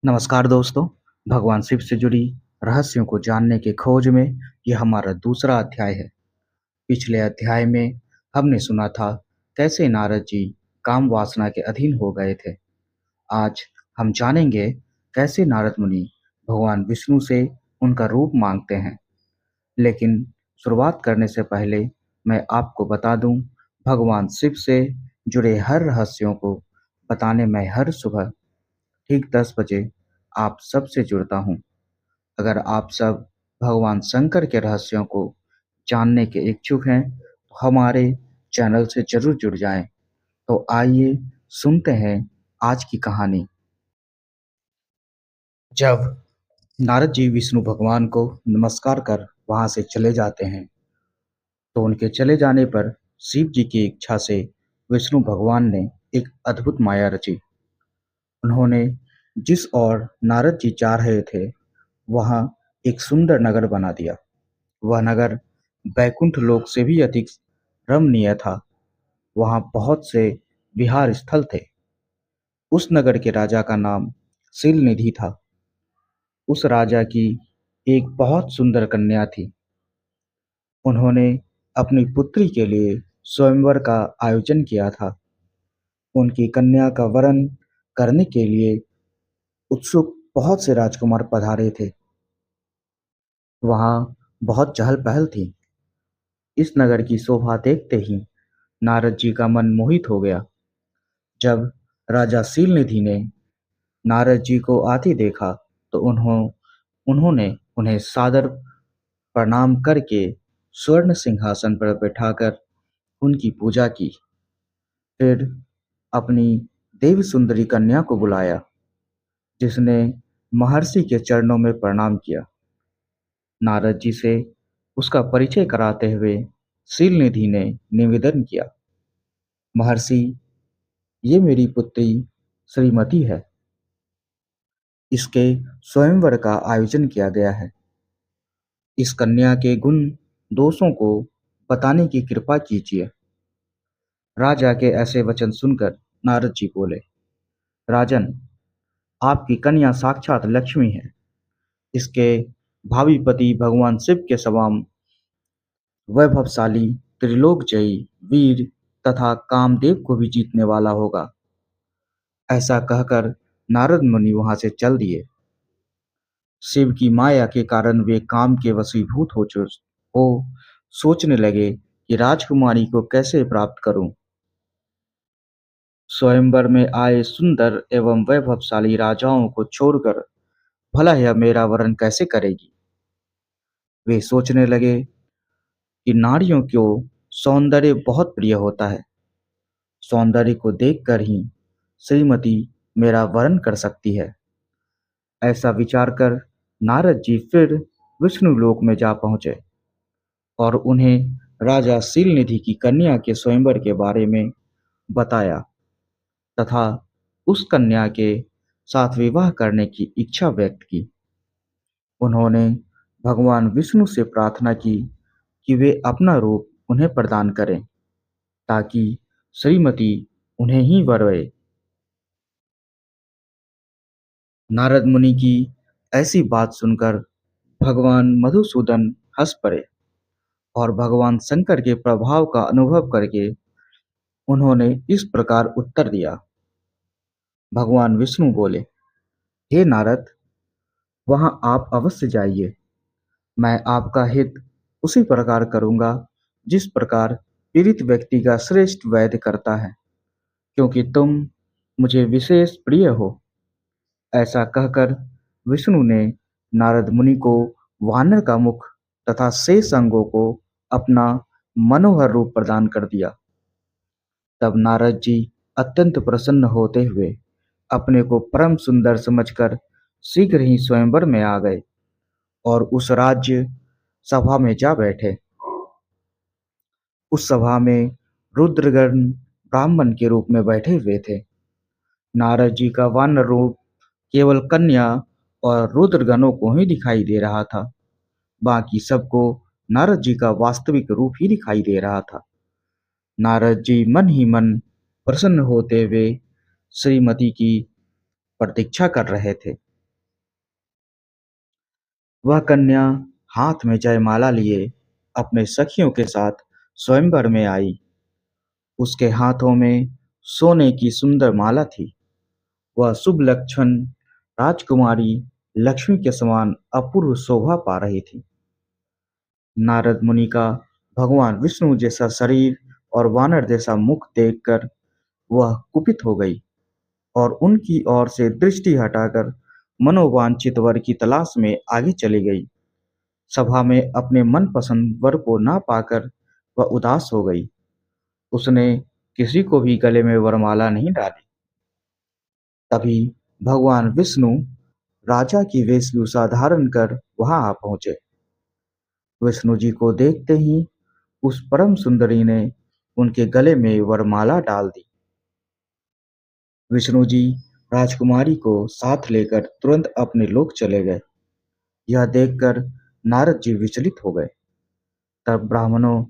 नमस्कार दोस्तों। भगवान शिव से जुड़ी रहस्यों को जानने की खोज में यह हमारा दूसरा अध्याय है। पिछले अध्याय में हमने सुना था कैसे नारद जी काम वासना के अधीन हो गए थे। आज हम जानेंगे कैसे नारद मुनि भगवान विष्णु से उनका रूप मांगते हैं। लेकिन शुरुआत करने से पहले मैं आपको बता दूं, भगवान शिव से जुड़े हर रहस्यों को बताने मैं हर सुबह ठीक 10 बजे आप सबसे जुड़ता हूँ। अगर आप सब भगवान शंकर के रहस्यों को जानने के इच्छुक हैं, तो हमारे चैनल से जरूर जुड़ जाएं। तो आइए सुनते हैं आज की कहानी। जब नारद जी विष्णु भगवान को नमस्कार कर वहां से चले जाते हैं, तो उनके चले जाने पर शिव जी की इच्छा से विष्णु भगवान ने एक अद्भुत माया रची। उन्होंने जिस ओर नारद जी जा रहे थे, वहां एक सुंदर नगर बना दिया। वह नगर बैकुंठ लोक से भी अधिक रमणीय था। वहां बहुत से विहार स्थल थे। उस नगर के राजा का नाम शीलनिधि था। उस राजा की एक बहुत सुंदर कन्या थी। उन्होंने अपनी पुत्री के लिए स्वयंवर का आयोजन किया था। उनकी कन्या का वरण करने के लिए उत्सुक बहुत से राजकुमार पधारे थे। वहां बहुत चहल पहल थी। इस नगर की शोभा देखते ही नारद जी का मन मोहित हो गया। जब राजा शीलनिधि ने नारद जी को आते देखा, तो उन्होंने उन्हें सादर प्रणाम करके स्वर्ण सिंहासन पर बैठाकर उनकी पूजा की। फिर अपनी देव सुंदरी कन्या को बुलाया, जिसने महर्षि के चरणों में प्रणाम किया। नारद जी से उसका परिचय कराते हुए शीलनिधि ने निवेदन किया, महर्षि, ये मेरी पुत्री श्रीमती है। इसके स्वयंवर का आयोजन किया गया है। इस कन्या के गुण दोषों को बताने की कृपा कीजिए। राजा के ऐसे वचन सुनकर नारद जी बोले, राजन, आपकी कन्या साक्षात लक्ष्मी है। इसके भावी पति भगवान शिव के सवाम वैभवशाली, त्रिलोकजयी, वीर तथा कामदेव को भी जीतने वाला होगा। ऐसा कहकर नारद मुनि वहां से चल दिए। शिव की माया के कारण वे काम के वशीभूत हो सोचने लगे कि राजकुमारी को कैसे प्राप्त करूं। स्वयंवर में आए सुंदर एवं वैभवशाली राजाओं को छोड़कर भला यह मेरा वरण कैसे करेगी। वे सोचने लगे कि नारियों को सौंदर्य बहुत प्रिय होता है। सौंदर्य को देखकर ही श्रीमती मेरा वरण कर सकती है। ऐसा विचार कर नारद जी फिर विष्णु लोक में जा पहुंचे और उन्हें राजा शीलनिधि की कन्या के स्वयंवर के बारे में बताया तथा उस कन्या के साथ विवाह करने की इच्छा व्यक्त की। उन्होंने भगवान विष्णु से प्रार्थना की कि वे अपना रूप उन्हें प्रदान करें, ताकि श्रीमती उन्हें ही वरे। नारद मुनि की ऐसी बात सुनकर भगवान मधुसूदन हंस पड़े और भगवान शंकर के प्रभाव का अनुभव करके उन्होंने इस प्रकार उत्तर दिया। भगवान विष्णु बोले, हे नारद, वहां आप अवश्य जाइए। मैं आपका हित उसी प्रकार करूंगा जिस प्रकार पीड़ित व्यक्ति का श्रेष्ठ वैद्य करता है, क्योंकि तुम मुझे विशेष प्रिय हो। ऐसा कहकर विष्णु ने नारद मुनि को वानर का मुख तथा शेष अंगों को अपना मनोहर रूप प्रदान कर दिया। तब नारद जी अत्यंत प्रसन्न होते हुए अपने को परम सुंदर समझकर शीघ्र ही स्वयंवर में आ गए और उस राज्य सभा में जा बैठे। उस सभा में रुद्रगण ब्राह्मण के रूप में बैठे हुए थे। नारद जी का वानर रूप केवल कन्या और रुद्रगणों को ही दिखाई दे रहा था। बाकी सबको नारद जी का वास्तविक रूप ही दिखाई दे रहा था। नारद जी मन ही मन प्रसन्न होते हुए श्रीमती की प्रतीक्षा कर रहे थे। वह कन्या हाथ में जयमाला लिए अपने सखियों के साथ स्वयंवर में आई। उसके हाथों में सोने की सुंदर माला थी। वह शुभ लक्षण राजकुमारी लक्ष्मी के समान अपूर्व शोभा पा रही थी। नारद मुनि का भगवान विष्णु जैसा शरीर और वानर जैसा मुख देखकर वह कुपित हो गई और उनकी ओर से दृष्टि हटाकर मनोवांछित वर की तलाश में आगे चली गई। सभा में अपने मनपसंद वर को ना पाकर वह उदास हो गई। उसने किसी को भी गले में वरमाला नहीं डाली। तभी भगवान विष्णु राजा की वेशभूषा धारण कर वहां आ पहुंचे। विष्णु जी को देखते ही उस परम सुंदरी ने उनके गले में वरमाला डाल दी। विष्णु जी राजकुमारी को साथ लेकर तुरंत अपने लोक चले गए। यह देखकर नारद जी विचलित हो गए। तब ब्राह्मणों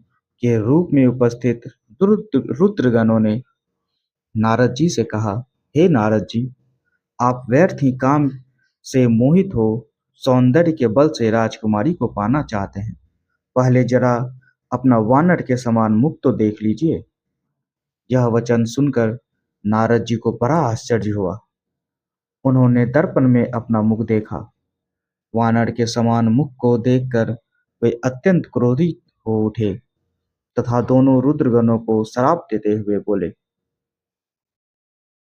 के रूप में उपस्थित रुद्रगणों ने नारद जी से कहा, हे नारद जी, आप व्यर्थ ही काम से मोहित हो सौंदर्य के बल से राजकुमारी को पाना चाहते हैं। पहले जरा अपना वानर के समान मुख तो देख लीजिए। यह वचन सुनकर नारद जी को बड़ा आश्चर्य हुआ। उन्होंने दर्पण में अपना मुख देखा। वानर के समान मुख को देखकर वे अत्यंत क्रोधित हो उठे तथा दोनों रुद्रगणों को श्राप देते हुए बोले,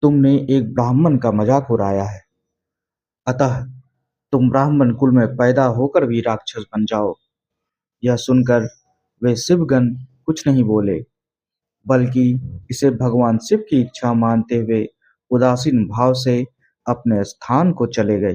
तुमने एक ब्राह्मण का मजाक उड़ाया है, अतः तुम ब्राह्मण कुल में पैदा होकर भी राक्षस बन जाओ। यह सुनकर वे शिवगण कुछ नहीं बोले, बल्कि इसे भगवान शिव की इच्छा मानते हुए उदासीन भाव से अपने स्थान को चले गए।